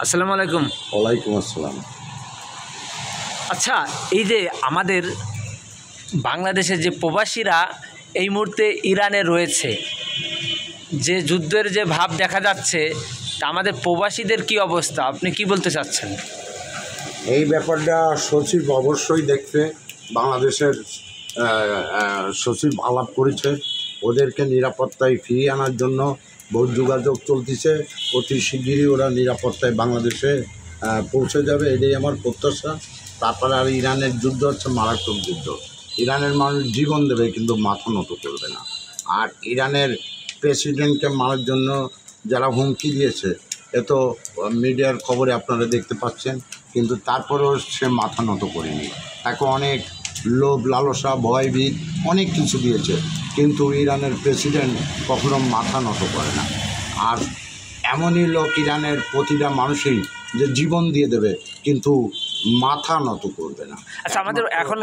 আসসালামু আলাইকুম। ওয়ালাইকুম আসসালাম। আচ্ছা, এই যে আমাদের বাংলাদেশের যে প্রবাসীরা এই মুহূর্তে ইরানে রয়েছে, যে যুদ্ধের যে ভাব দেখা যাচ্ছে, তা আমাদের প্রবাসীদের কি অবস্থা, আপনি কি বলতে চাচ্ছেন? এই ব্যাপারটা সচিব অবশ্যই দেখতে বাংলাদেশের সচিব আলাপ করেছে, ওদেরকে নিরাপত্তায় ফিরিয়ে আনার জন্য বহু যোগাযোগ চলতেছে। অতি শিগগিরই ওরা নিরাপত্তায় বাংলাদেশে পৌঁছে যাবে, এটাই আমার প্রত্যাশা। তারপরে আর ইরানের যুদ্ধ হচ্ছে মারাত্মক যুদ্ধ। ইরানের মানুষ জীবন দেবে কিন্তু মাথা নত করবে না। আর ইরানের প্রেসিডেন্টকে মারার জন্য যারা হুমকি দিয়েছে, এ তো মিডিয়ার খবরে আপনারা দেখতে পাচ্ছেন, কিন্তু তারপরেও সে মাথা নত করেনি। তাকে অনেক লোভ লালসা ভয়ভীত অনেক কিছু দিয়েছে, কিন্তু ইরানের প্রেসিডেন্ট কখনো মাথা নত করে না। আর এমনই লোক ইরানের প্রতিটা মানুষই যে জীবন দিয়ে দেবে কিন্তু মাথা নত করবে না। আচ্ছা, আমাদের এখন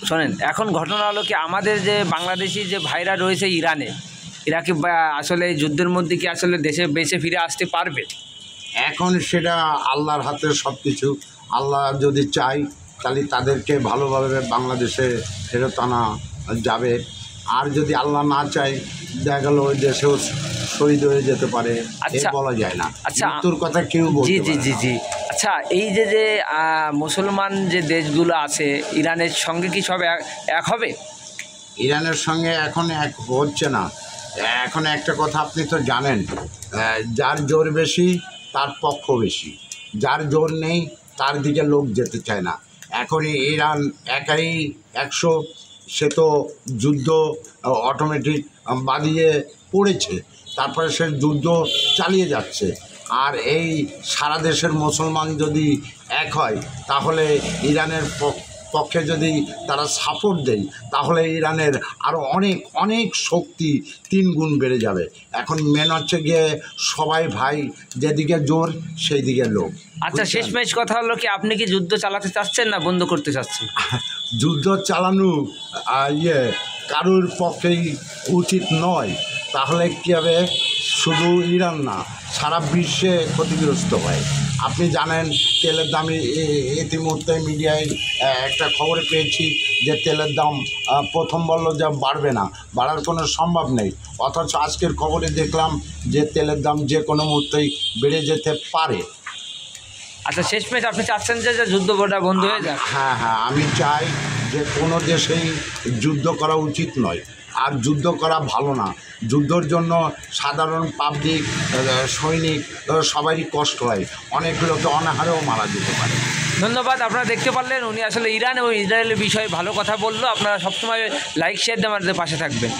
শোনেন, এখন ঘটনা হলো কি, আমাদের যে বাংলাদেশি যে ভাইরা রয়েছে ইরানে, এরা কি আসলে যুদ্ধের মধ্যে কি আসলে দেশে বেঁচে ফিরে আসতে পারবে? এখন সেটা আল্লাহর হাতে সব কিছু। আল্লাহ যদি চাই তাহলে তাদেরকে ভালোভাবে বাংলাদেশে ফেরত আনা যাবে, আর যদি আল্লাহ না চাই দেখা গেল ওই দেশেও শহীদ হয়ে যেতে পারে। আচ্ছা, বলা যায় না। আচ্ছা, মৃত্যুর কথা কেউ বলতে জি জি পারে জি না। জি আচ্ছা, এই যে যে মুসলমান যে দেশগুলো আছে, ইরানের সঙ্গে কি সব এক হবে? ইরানের সঙ্গে এখন এক হচ্ছে না। এখন একটা কথা আপনি তো জানেন, যার জোর বেশি তার পক্ষ বেশি, যার জোর নেই তার দিকে লোক যেতে চায় না। এখন ইরান একাই 100, সে তো যুদ্ধ অটোমেটিক বাদিয়ে পড়েছে, তারপরে সে যুদ্ধ চালিয়ে যাচ্ছে। আর এই সারা দেশের মুসলমান যদি এক হয় তাহলে ইরানের পক্ষে যদি তারা সাপোর্ট দেয় তাহলে ইরানের আরও অনেক অনেক শক্তি 3 গুণ বেড়ে যাবে। এখন মেন হচ্ছে গিয়ে সবাই ভাই, যেদিকে জোর সেই দিকে লোক। আচ্ছা, শেষমেশ কথা হলো কি, আপনি কি যুদ্ধ চালাতে চাচ্ছেন না বন্ধ করতে চাচ্ছেন? যুদ্ধ চালানো কারোর পক্ষেই উচিত নয়। তাহলে কী হবে, শুধু ইরান না সারা বিশ্বে ক্ষতিগ্রস্ত হয়। আপনি জানেন তেলের দাম ইতিমধ্যে মিডিয়ায় একটা খবরে পেয়েছি যে তেলের দাম প্রথম বললো যে বাড়বে না, বাড়ার কোনো সম্ভব নেই, অথচ আজকের খবরে দেখলাম যে তেলের দাম যে কোনো মুহূর্তেই বেড়ে যেতে পারে। আচ্ছা, শেষমেশ আপনি চাচ্ছেন যে যুদ্ধটা বন্ধ হয়ে যাক? হ্যাঁ হ্যাঁ, আমি চাই যে কোনো দেশেই যুদ্ধ করা উচিত নয়, আর যুদ্ধ করা ভালো না। যুদ্ধর জন্য সাধারণ পাবলিক সৈনিক সবারই কষ্ট হয়, অনেক লোকে অনাহারেও মারা যেতে পারে। ধন্যবাদ। আপনারা দেখতে পারলেন, উনি আসলে ইরান এবং ইসরায়েলের বিষয়ে ভালো কথা বললো। আপনারা সবসময় লাইক শেয়ার দিয়ে আমাদের পাশে থাকবেন।